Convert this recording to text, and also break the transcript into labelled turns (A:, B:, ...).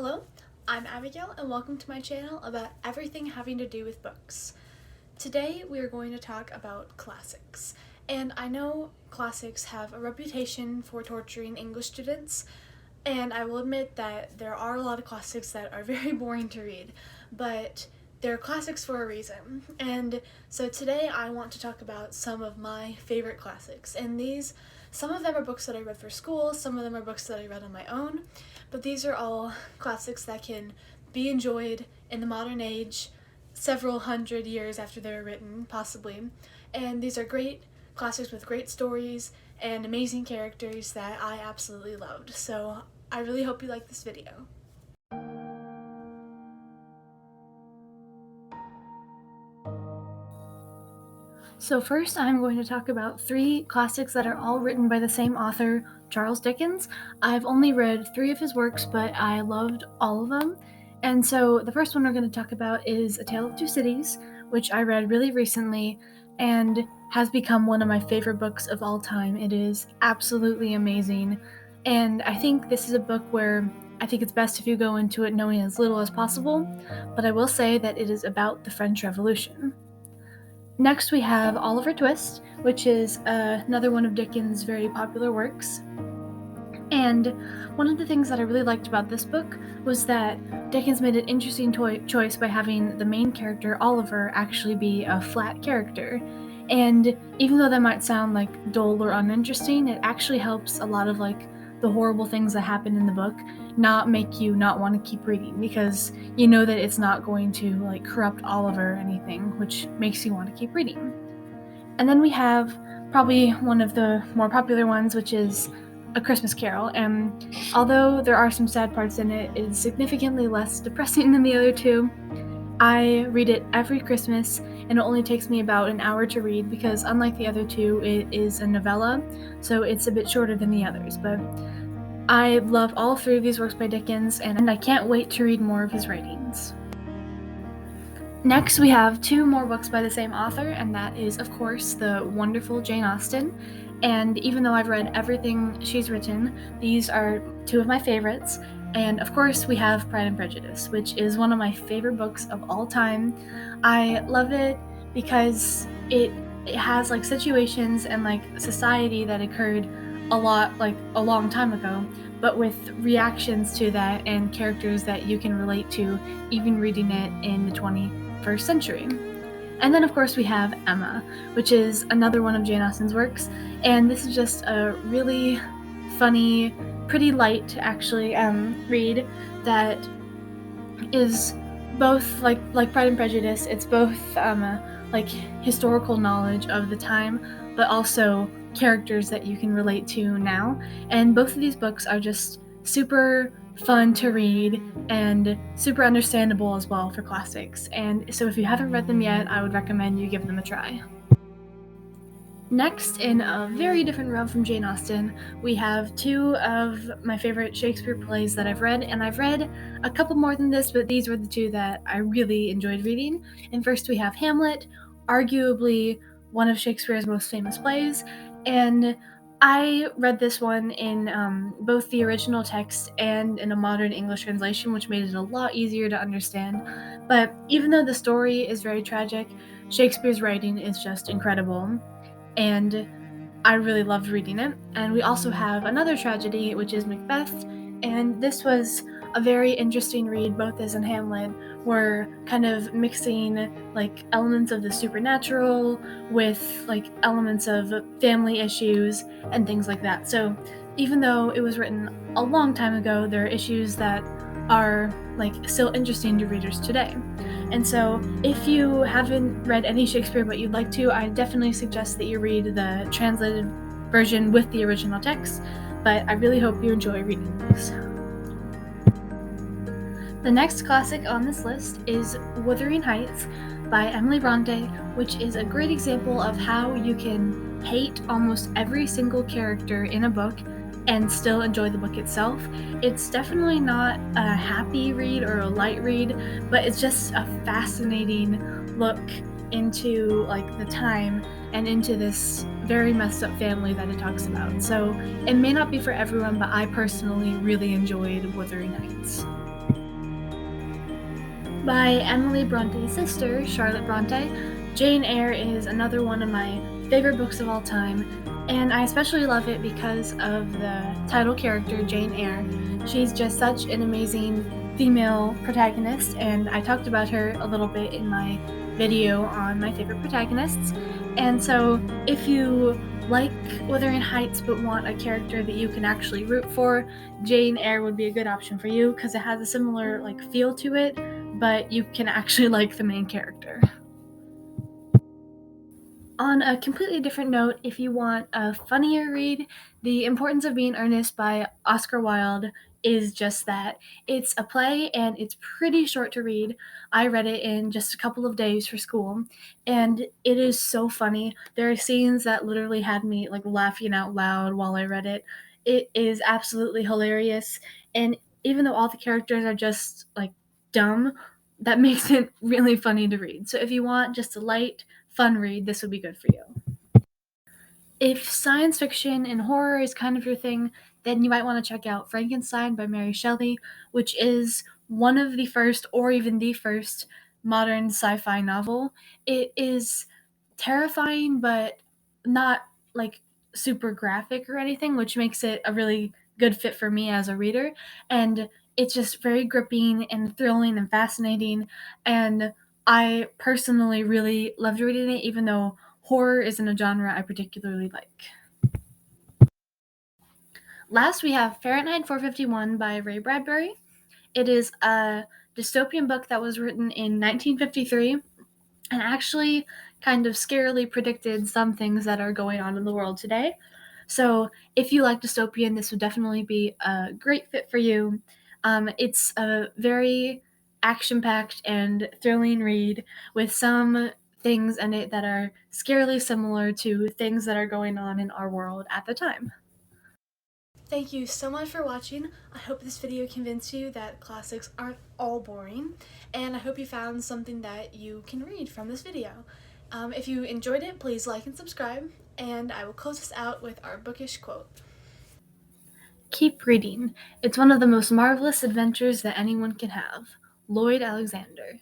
A: Hello, I'm Abigail and welcome to my channel about everything having to do with books. Today we are going to talk about classics, and I know classics have a reputation for torturing English students, and I will admit that there are a lot of classics that are very boring to read, but they're classics for a reason. And so today I want to talk about some of my favorite classics, and some of them are books that I read for school, some of them are books that I read on my own, but these are all classics that can be enjoyed in the modern age, several hundred years after they were written, possibly. And these are great classics with great stories and amazing characters that I absolutely loved. So I really hope you like this video. So first I'm going to talk about three classics that are all written by the same author, Charles Dickens. I've only read 3 of his works, but I loved all of them. And so the first one we're going to talk about is A Tale of Two Cities, which I read really recently and has become one of my favorite books of all time. It is absolutely amazing. And I think this is a book where I think it's best if you go into it knowing as little as possible, but I will say that it is about the French Revolution. Next we have Oliver Twist, which is another one of Dickens' very popular works. And one of the things that I really liked about this book was that Dickens made an interesting choice by having the main character, Oliver, actually be a flat character. And even though that might sound like dull or uninteresting, it actually helps a lot of the horrible things that happen in the book not make you not want to keep reading, because you know that it's not going to corrupt Oliver or anything, which makes you want to keep reading. And then we have probably one of the more popular ones, which is A Christmas Carol, and although there are some sad parts in it, it is significantly less depressing than the other two. I read it every Christmas, and it only takes me about an hour to read because unlike the other two, it is a novella, so it's a bit shorter than the others. But I love all 3 of these works by Dickens, and I can't wait to read more of his writings. Next, we have 2 more books by the same author, and that is, of course, the wonderful Jane Austen. And even though I've read everything she's written, these are 2 of my favorites. And of course, we have Pride and Prejudice, which is one of my favorite books of all time. I love it because it has situations and society that occurred a long time ago, but with reactions to that and characters that you can relate to even reading it in the 21st century. And then of course we have Emma, which is another one of Jane Austen's works, and this is just a really funny, pretty light to actually read that is both like Pride and Prejudice. It's both historical knowledge of the time, but also characters that you can relate to now. And both of these books are just super fun to read and super understandable as well for classics. And so if you haven't read them yet, I would recommend you give them a try. Next, in a very different realm from Jane Austen, we have 2 of my favorite Shakespeare plays that I've read, and I've read a couple more than this, but these were the 2 that I really enjoyed reading. And first we have Hamlet, arguably one of Shakespeare's most famous plays, and I read this one in both the original text and in a modern English translation, which made it a lot easier to understand. But even though the story is very tragic, Shakespeare's writing is just incredible, and I really loved reading it. And we also have another tragedy, which is Macbeth, and this was a very interesting read. Both as in Hamlet were kind of mixing elements of the supernatural with elements of family issues and things like that. So even though it was written a long time ago, there are issues that are still interesting to readers today. And so if you haven't read any Shakespeare but you'd like to, I definitely suggest that you read the translated version with the original text, but I really hope you enjoy reading these. The next classic on this list is Wuthering Heights by Emily Bronte, which is a great example of how you can hate almost every single character in a book and still enjoy the book itself. It's definitely not a happy read or a light read, but it's just a fascinating look into the time and into this very messed up family that it talks about. So it may not be for everyone, but I personally really enjoyed Wuthering Heights. By Emily Bronte's sister, Charlotte Bronte. Jane Eyre is another one of my favorite books of all time, and I especially love it because of the title character, Jane Eyre. She's just such an amazing female protagonist, and I talked about her a little bit in my video on my favorite protagonists. And so, if you like Wuthering Heights but want a character that you can actually root for, Jane Eyre would be a good option for you because it has a similar feel to it, but you can actually like the main character. On a completely different note, if you want a funnier read, The Importance of Being Earnest by Oscar Wilde is just that. It's a play and it's pretty short to read. I read it in just a couple of days for school, and it is so funny. There are scenes that literally had me laughing out loud while I read it. It is absolutely hilarious, and even though all the characters are just dumb, that makes it really funny to read. So if you want just a light, fun read, this would be good for you. If science fiction and horror is kind of your thing, then you might want to check out Frankenstein by Mary Shelley, which is one of the first, or even the first, modern sci fi novel. It is terrifying, but not super graphic or anything, which makes it a really good fit for me as a reader. And it's just very gripping and thrilling and fascinating. And I personally really loved reading it, even though horror isn't a genre I particularly like. Last, we have Fahrenheit 451 by Ray Bradbury. It is a dystopian book that was written in 1953 and actually kind of scarily predicted some things that are going on in the world today. So, if you like dystopian, this would definitely be a great fit for you. It's a very action packed and thrilling read with some things in it that are scarily similar to things that are going on in our world at the time. Thank you so much for watching. I hope this video convinced you that classics aren't all boring, and I hope you found something that you can read from this video. If you enjoyed it, please like and subscribe, and I will close this out with our bookish quote. Keep reading. It's one of the most marvelous adventures that anyone can have. Lloyd Alexander.